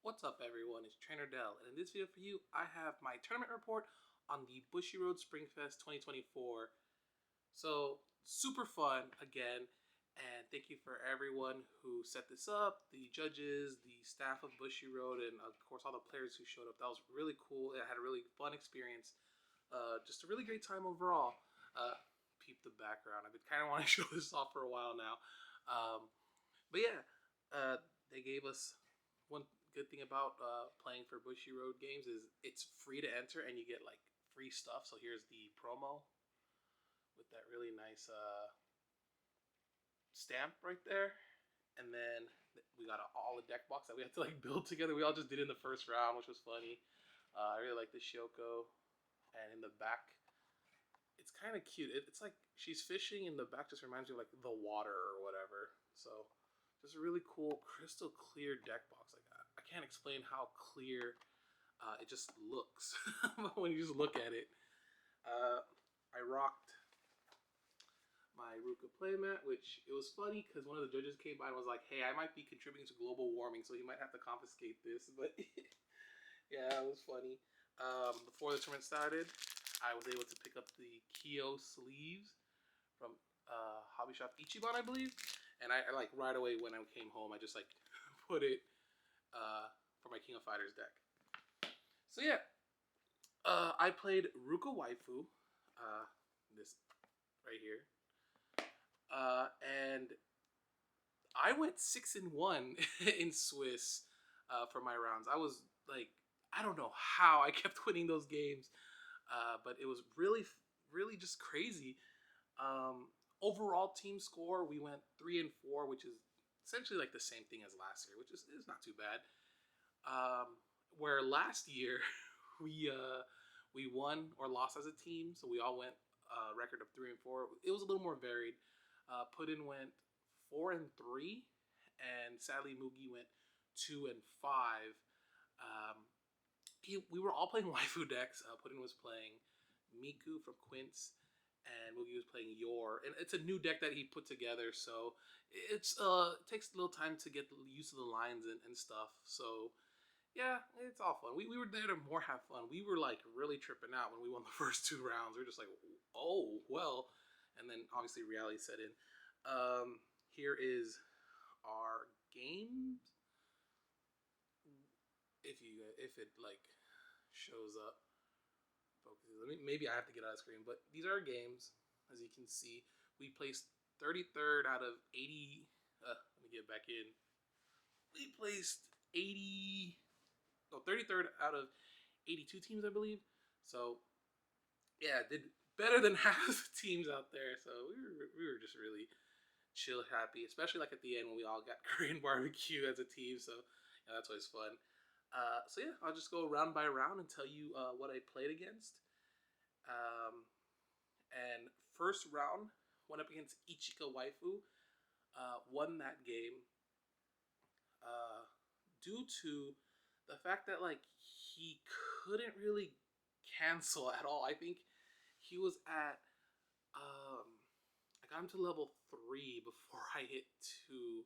What's up everyone, it's Trainer Dell, and in this video for you, I have my tournament report on the Bushiroad Springfest 2024. So, super fun again, and thank you for everyone who set this up, the judges, the staff of Bushiroad, and of course all the players who showed up. That was really cool. I had a really fun experience. Just a really great time overall. Peep the background. I've been kind of wanting to show this off for a while now. Um, but yeah, they gave us one good thing about playing for Bushiroad games is it's free to enter and you get like free stuff. So here's the promo with that really nice stamp right there, and then we got all the deck box that we had to like build together. We all just did it in the first round, which was funny. I really like the Shioko, and in the back, it's kind of cute. It's like she's fishing in the back. Just reminds me of like the water or whatever. So just a really cool, crystal clear deck box. Like I can't explain how clear it just looks when you just look at it. I rocked my Ruka playmat, which it was funny because one of the judges came by and was like, "Hey, I might be contributing to global warming, so you might have to confiscate this." But yeah, it was funny. Before the tournament started, I was able to pick up the Kyo sleeves from Hobby Shop Ichiban, I believe. And I like right away when I came home, I just like put it for my King of Fighters deck. So yeah, I played Ruka Waifu, this right here, and I went 6-1 in Swiss for my rounds. I was like, I don't know how I kept winning those games, but it was really just crazy. Overall team score, we went 3-4, which is essentially like the same thing as last year, which is not too bad. Where last year we won or lost as a team, so we all went record of 3-4. It was a little more varied. Puddin went 4-3, and sadly Mugi went 2-5. We were all playing waifu decks. Puddin was playing Miku from Quince, and Mugi was playing Yor. And it's a new deck that he put together, so it takes a little time to get used to the lines and stuff. So yeah, it's all fun. We were there to more have fun. We were like really tripping out when we won the first two rounds. We are just like, oh well, and then obviously reality set in. Here is our games. If it like shows up, focuses. Maybe I have to get out of the screen, but these are our games. As you can see, we placed 33rd out of 80. Let me get back in. We placed 33rd out of 82 teams, I believe. So yeah, did better than half the teams out there. So we were just really chill, happy, especially like at the end when we all got Korean barbecue as a team. So yeah, that's always fun. So yeah, I'll just go round by round and tell you what I played against. And first round went up against Ichika Waifu. Won that game due to the fact that like he couldn't really cancel at all. I think he was at I got him to level 3 before I hit 2.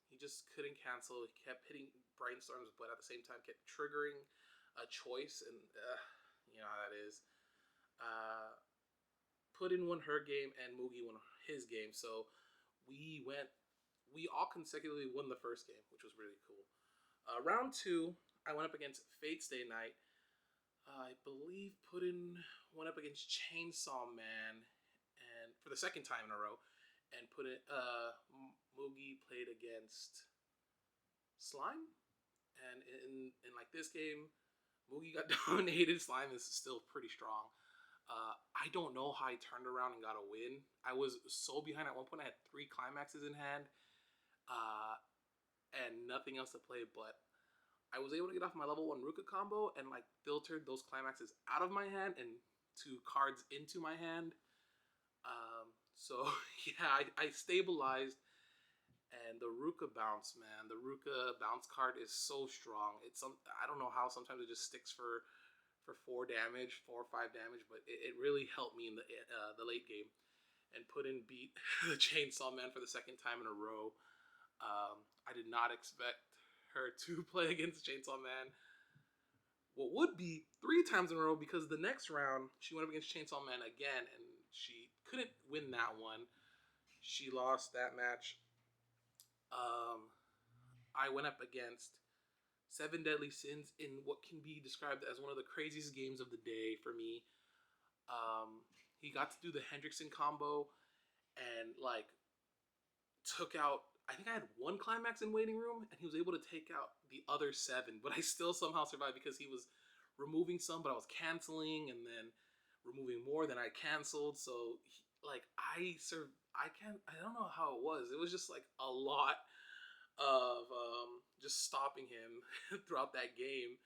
He just couldn't cancel. He kept hitting brainstorms, but at the same time kept triggering a choice, and you know how that is. Puddin won her game, and Mugi won his game. So we all consecutively won the first game, which was really cool. Round 2, I went up against Fate's Day Night. I believe Puddin went up against Chainsaw Man, and for the second time in a row, and Mugi played against Slime, and in like this game, Mugi got dominated. Slime is still pretty strong. I don't know how I turned around and got a win. I was so behind at one point. I had 3 climaxes in hand, and nothing else to play. But I was able to get off my level 1 Ruka combo and like filtered those climaxes out of my hand and 2 cards into my hand. So yeah, I stabilized, and the Ruka bounce, man, the Ruka bounce card is so strong. I don't know how sometimes it just sticks for 4 damage, 4 or 5 damage, but it really helped me in the late game. And Puddin beat the Chainsaw Man for the second time in a row. I did not expect her to play against Chainsaw Man. What would be 3 times in a row, because the next round she went up against Chainsaw Man again and she couldn't win that one. She lost that match. I went up against Seven Deadly Sins in what can be described as one of the craziest games of the day for me. He got to do the Hendrickson combo and like took out. I think I had one climax in waiting room, and he was able to take out the other 7. But I still somehow survived because he was removing some, but I was canceling, and then removing more than I canceled. So I don't know how it was. It was just like a lot of just stopping him throughout that game.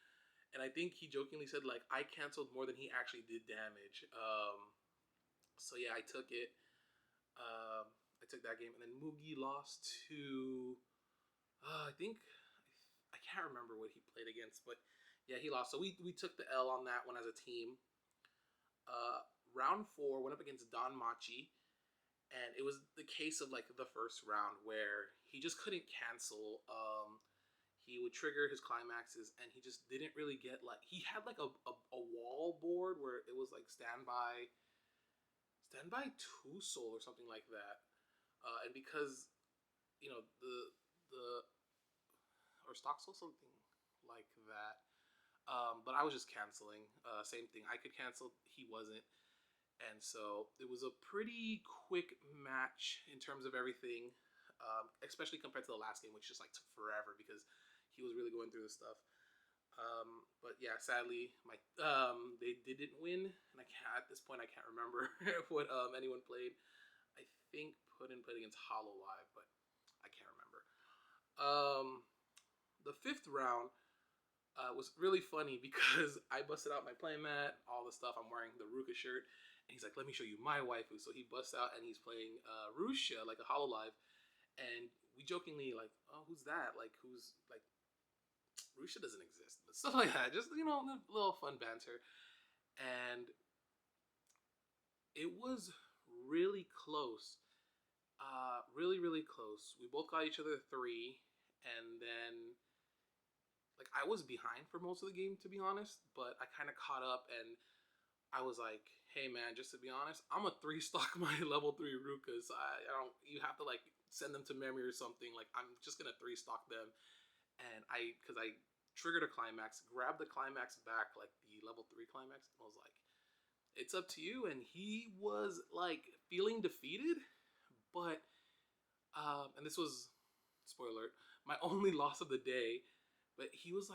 And I think he jokingly said like I canceled more than he actually did damage. So yeah, I took it. I took that game, and then Mugi lost to I think I can't remember what he played against, but yeah, he lost. So we took the L on that one as a team. Round 4 went up against Danmachi, and it was the case of like the first round where he just couldn't cancel. He would trigger his climaxes, and he just didn't really get like he had like a wall board where it was like standby two soul or something like that. And because the or stock soul, something like that. But I was just canceling. Same thing. I could cancel. He wasn't. And so it was a pretty quick match in terms of everything, especially compared to the last game, which just like took forever because he was really going through the stuff. But yeah, sadly, they didn't win, and at this point I can't remember what anyone played. I think Puddin played against Hololive, but I can't remember. The 5th round was really funny because I busted out my playmat, all the stuff. I'm wearing the Ruka shirt, and he's like, "Let me show you my waifu." So he busts out and he's playing Rusha, like a Hololive, and we jokingly like, "Oh, who's that? Like, who's like Rusha doesn't exist," but stuff like that. Just a little fun banter, and it was really close. Really close. We both got each other 3, and then like I was behind for most of the game, to be honest, but I kind of caught up, and I was like, "Hey man, just to be honest, I'm a 3 stock my level 3 Rukas. I don't. You have to like send them to memory or something. Like I'm just gonna 3 stock them." And because I triggered a climax, grabbed the climax back, like the level 3 climax, and was like, "It's up to you." And he was like feeling defeated, but and this was spoiler alert, my only loss of the day. But he was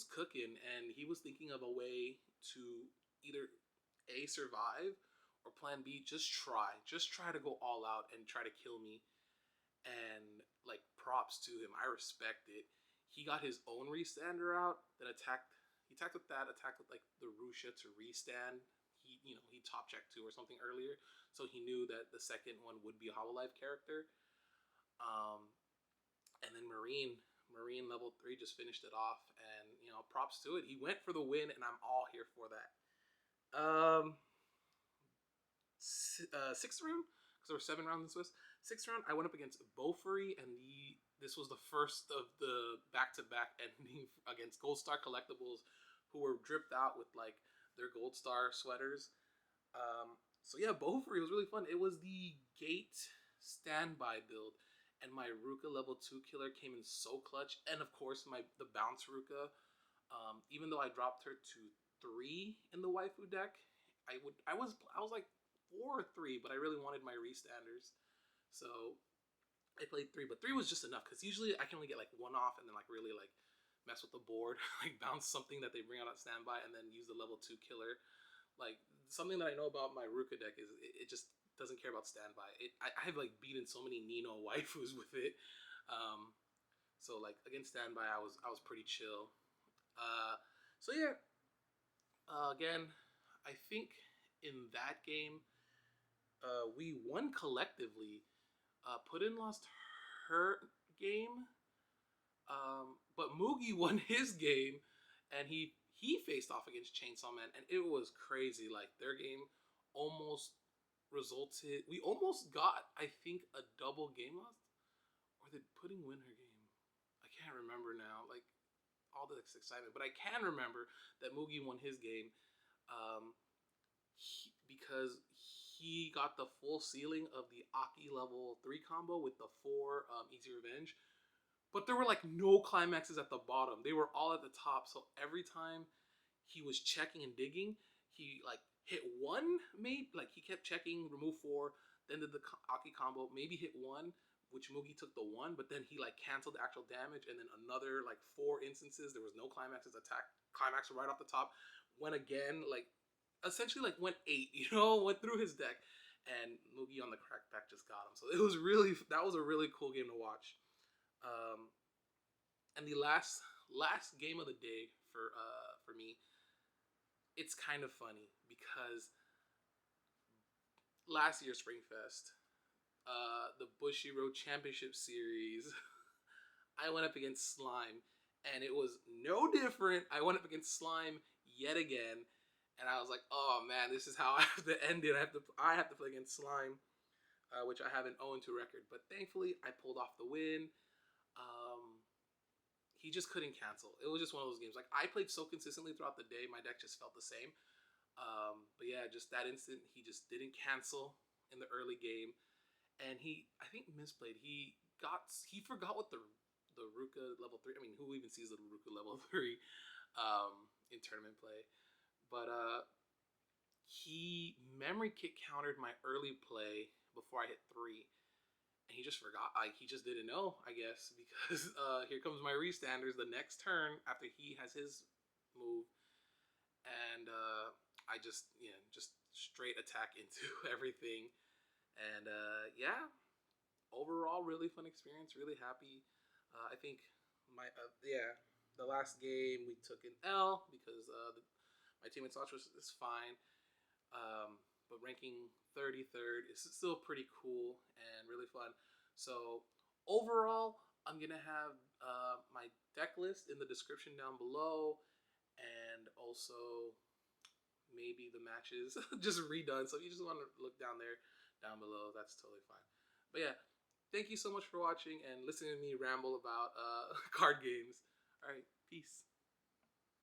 cooking, and he was thinking of a way to either A, survive, or plan B, just try to go all out and try to kill me. And like props to him, I respect it. He got his own restander out, then he attacked with like the Rusha to restand. He top checked 2 or something earlier, so he knew that the second one would be a Hololive character. And then Marine level 3 just finished it off, and props to it. He went for the win, and I'm all here for that. 6th round, because there were 7 rounds in Swiss. 6th round, I went up against Bofuri, and this was the first of the back-to-back ending against Gold Star Collectibles, who were dripped out with like their Gold Star sweaters. So yeah, Bofuri was really fun. It was the Gate standby build, and my Ruka level 2 killer came in so clutch, and of course the bounce Ruka. Even though I dropped her to 3 in the waifu deck, I was like 4 or 3, but I really wanted my restanders, so I played 3. But 3 was just enough because usually I can only get like 1 off, and then like really like mess with the board, like bounce something that they bring out at standby, and then use the level 2 killer. Like something that I know about my Ruka deck is it just doesn't care about standby. I have like beaten so many Nino waifus with it. So like against standby, I was pretty chill. So yeah. Again, I think in that game, we won collectively. Puddin lost her game, but Mugi won his game, and he faced off against Chainsaw Man, and it was crazy. Like their game almost resulted. We almost got, I think, a double game loss, or did Pudding win her game? I can't remember now. all this excitement. But I can remember that Mugi won his game because he got the full ceiling of the Aki level 3 combo with the 4 Easy Revenge. But there were like no climaxes at the bottom. They were all at the top. So every time he was checking and digging, he like hit 1, maybe like he kept checking, remove 4, then did the Aki combo, maybe hit 1, which Mugi took the 1, but then he like canceled the actual damage, and then another like 4 instances there was no climaxes, attack climax right off the top, went again, like essentially like went 8, went through his deck, and Mugi on the crackback just got him. So it was really, that was a really cool game to watch. And the last game of the day for me, it's kind of funny because last year Springfest, the Bushiroad Championship Series, I went up against Slime, and it was no different. I went up against Slime yet again, and I was like, oh man, this is how I have to end it. I have to play against Slime, which I have an 0-2 record. But thankfully, I pulled off the win. He just couldn't cancel. It was just one of those games. Like, I played so consistently throughout the day, my deck just felt the same. But yeah, just that instant, he just didn't cancel in the early game, and I think misplayed. He forgot what the Ruka level 3. I mean, who even sees the Ruka level 3 in tournament play? But he memory kick countered my early play before I hit 3. And he just forgot. Like, he just didn't know, I guess, because here comes my restanders the next turn after he has his move, and I just straight attack into everything, and yeah, overall really fun experience. Really happy. I think the last game we took an L because my teammate Sasha is fine. But ranking 33rd is still pretty cool and really fun. So overall, I'm gonna have my deck list in the description down below, and also maybe the matches just redone. So if you just want to look down below, that's totally fine. But yeah, thank you so much for watching and listening to me ramble about card games. All right, peace.